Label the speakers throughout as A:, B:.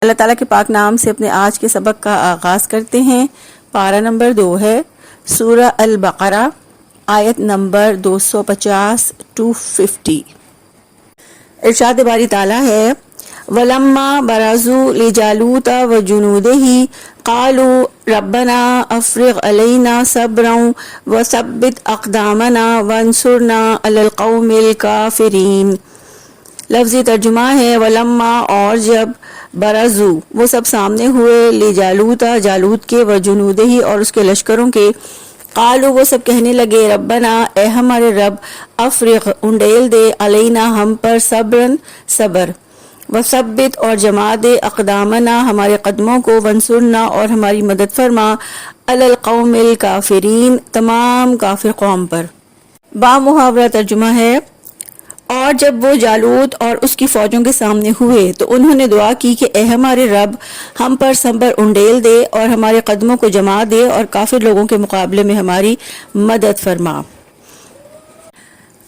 A: اللہ تعالیٰ کے پاک نام سے اپنے آج کے سبق کا آغاز کرتے ہیں۔ پارہ نمبر 2 ہے سورہ البقرہ، آیت نمبر 250 to 50۔ ارشاد باری تعالیٰ ہے وَلَمَّا بَرَزُوا لِجَالُوتَ وَجُنُودِهِ قَالُوا رَبَّنَا أَفْرِغْ عَلَيْنَا صَبْرًا وَثَبِّتْ أَقْدَامَنَا وَانصُرْنَا عَلَى الْقَوْمِ الْكَافِرِينَ۔ لفظی ترجمہ ہے ولما، اور جب، برزو وہ سب سامنے ہوئے، لجالوت جالوت کے، وجنودہی اور اس کے لشکروں کے، قالو وہ سب کہنے لگے ربنا اے ہمارے رب، افرغ انڈیل دے، علینا ہم پر، صبرن صبر، وثبت اور جما دے، اقدامنا ہمارے قدموں کو، وانصرنا اور ہماری مدد فرما، علی القوم الکافرین تمام کافر قوم پر۔ با محاورہ ترجمہ ہے اور جب وہ جالوت اور اس کی فوجوں کے سامنے ہوئے تو انہوں نے دعا کی کہ اے ہمارے رب، ہم پر صبر انڈیل دے اور ہمارے قدموں کو جما دے اور کافر لوگوں کے مقابلے میں ہماری مدد فرما۔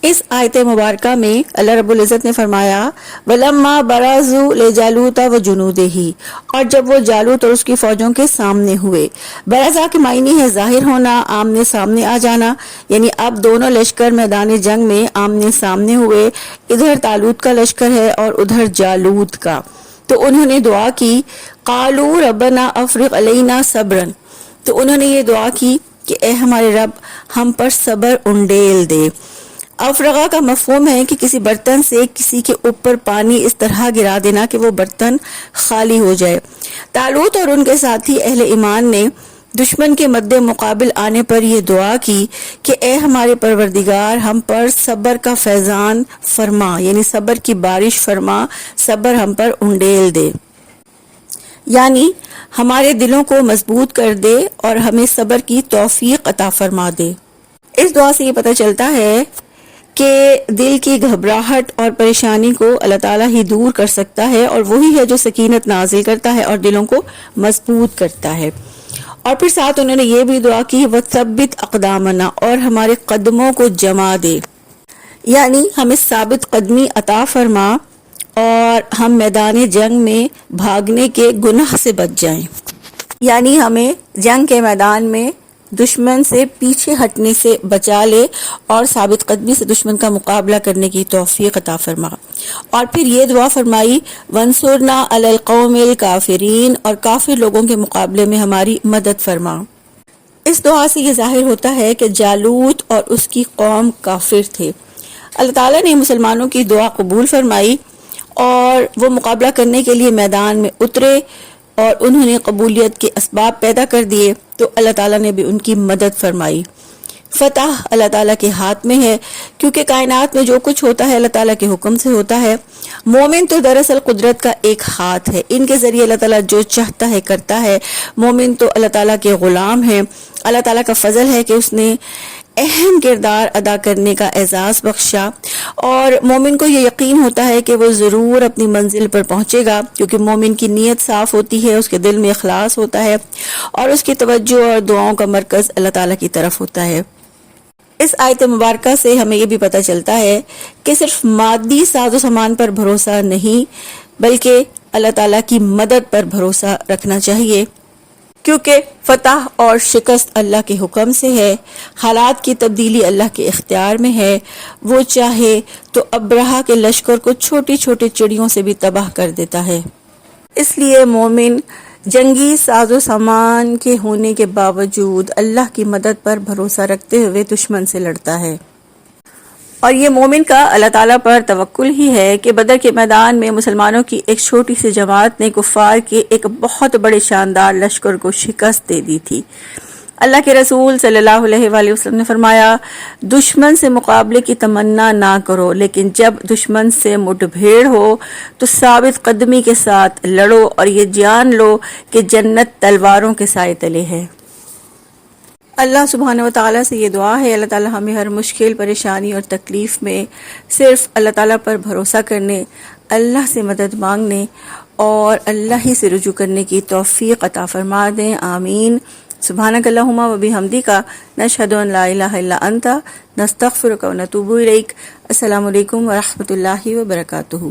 A: اس آیت مبارکہ میں اللہ رب العزت نے فرمایا وَلَمَّا بَرَزُوا لِجَالُوتَ وَجُنُودِهِ، اور جب وہ جالوت اور اس کی فوجوں کے سامنے ہوئے۔ برزا کے معنی ہے ظاہر ہونا، آمنے سامنے آ جانا، یعنی اب دونوں لشکر میدان جنگ میں آمنے سامنے ہوئے، ادھر طالوت کا لشکر ہے اور ادھر جالوت کا۔ تو انہوں نے دعا کی قالوا ربنا افرغ علینا صبرا، تو انہوں نے یہ دعا کی کہ اے ہمارے رب، ہم پر صبر انڈیل دے۔ افرغا کا مفہوم ہے کہ کسی برتن سے کسی کے اوپر پانی اس طرح گرا دینا کہ وہ برتن خالی ہو جائے۔ طالوت اور ان کے ساتھی اہل ایمان نے دشمن کے مد مقابل آنے پر یہ دعا کی کہ اے ہمارے پروردگار، ہم پر صبر کا فیضان فرما، یعنی صبر کی بارش فرما، صبر ہم پر انڈیل دے، یعنی ہمارے دلوں کو مضبوط کر دے اور ہمیں صبر کی توفیق عطا فرما دے۔ اس دعا سے یہ پتہ چلتا ہے کہ دل کی گھبراہٹ اور پریشانی کو اللہ تعالیٰ ہی دور کر سکتا ہے، اور وہی ہے جو سکینت نازل کرتا ہے اور دلوں کو مضبوط کرتا ہے۔ اور پھر ساتھ انہوں نے یہ بھی دعا کی وَثَبِّتْ أَقْدَامَنَا، اور ہمارے قدموں کو جما دے، یعنی ہمیں ثابت قدمی عطا فرما اور ہم میدان جنگ میں بھاگنے کے گناہ سے بچ جائیں، یعنی ہمیں جنگ کے میدان میں دشمن سے پیچھے ہٹنے سے بچا لے اور ثابت قدمی سے دشمن کا مقابلہ کرنے کی توفیق عطا فرما۔ اور پھر یہ دعا فرمائی وانصرنا علی القوم الکافرین، اور کافر لوگوں کے مقابلے میں ہماری مدد فرما۔ اس دعا سے یہ ظاہر ہوتا ہے کہ جالوت اور اس کی قوم کافر تھے۔ اللہ تعالیٰ نے مسلمانوں کی دعا قبول فرمائی اور وہ مقابلہ کرنے کے لیے میدان میں اترے اور انہوں نے قبولیت کے اسباب پیدا کر دیے، تو اللہ تعالیٰ نے بھی ان کی مدد فرمائی۔ فتح اللہ تعالیٰ کے ہاتھ میں ہے، کیونکہ کائنات میں جو کچھ ہوتا ہے اللہ تعالیٰ کے حکم سے ہوتا ہے۔ مومن تو دراصل قدرت کا ایک ہاتھ ہے، ان کے ذریعے اللہ تعالیٰ جو چاہتا ہے کرتا ہے۔ مومن تو اللہ تعالیٰ کے غلام ہیں۔ اللہ تعالیٰ کا فضل ہے کہ اس نے اہم کردار ادا کرنے کا اعزاز بخشا، اور مومن کو یہ یقین ہوتا ہے کہ وہ ضرور اپنی منزل پر پہنچے گا، کیونکہ مومن کی نیت صاف ہوتی ہے، اس کے دل میں اخلاص ہوتا ہے اور اس کی توجہ اور دعاؤں کا مرکز اللہ تعالیٰ کی طرف ہوتا ہے۔ اس آیت مبارکہ سے ہمیں یہ بھی پتہ چلتا ہے کہ صرف مادی ساز و سامان پر بھروسہ نہیں، بلکہ اللہ تعالیٰ کی مدد پر بھروسہ رکھنا چاہیے، کیونکہ فتح اور شکست اللہ کے حکم سے ہے، حالات کی تبدیلی اللہ کے اختیار میں ہے۔ وہ چاہے تو ابرہہ کے لشکر کو چھوٹی چھوٹی چڑیوں سے بھی تباہ کر دیتا ہے۔ اس لیے مومن جنگی ساز و سامان کے ہونے کے باوجود اللہ کی مدد پر بھروسہ رکھتے ہوئے دشمن سے لڑتا ہے، اور یہ مومن کا اللہ تعالیٰ پر توکل ہی ہے کہ بدر کے میدان میں مسلمانوں کی ایک چھوٹی سی جماعت نے کفار کے ایک بہت بڑے شاندار لشکر کو شکست دے دی تھی۔ اللہ کے رسول صلی اللہ علیہ وآلہ وسلم نے فرمایا دشمن سے مقابلے کی تمنا نہ کرو، لیکن جب دشمن سے مٹ بھیڑ ہو تو ثابت قدمی کے ساتھ لڑو اور یہ جان لو کہ جنت تلواروں کے سائے تلے ہے۔ اللہ سبحانہ وتعالیٰ سے یہ دعا ہے اللہ تعالیٰ ہمیں ہر مشکل، پریشانی اور تکلیف میں صرف اللہ تعالیٰ پر بھروسہ کرنے، اللہ سے مدد مانگنے اور اللہ ہی سے رجوع کرنے کی توفیق عطا فرما دیں، آمین۔ سبحانک اللہم و بحمدک، نشہد ان لا الہ الا انت، نستغفرک و نتوب الیک۔ السلام علیکم ورحمۃ اللہ وبرکاتہ۔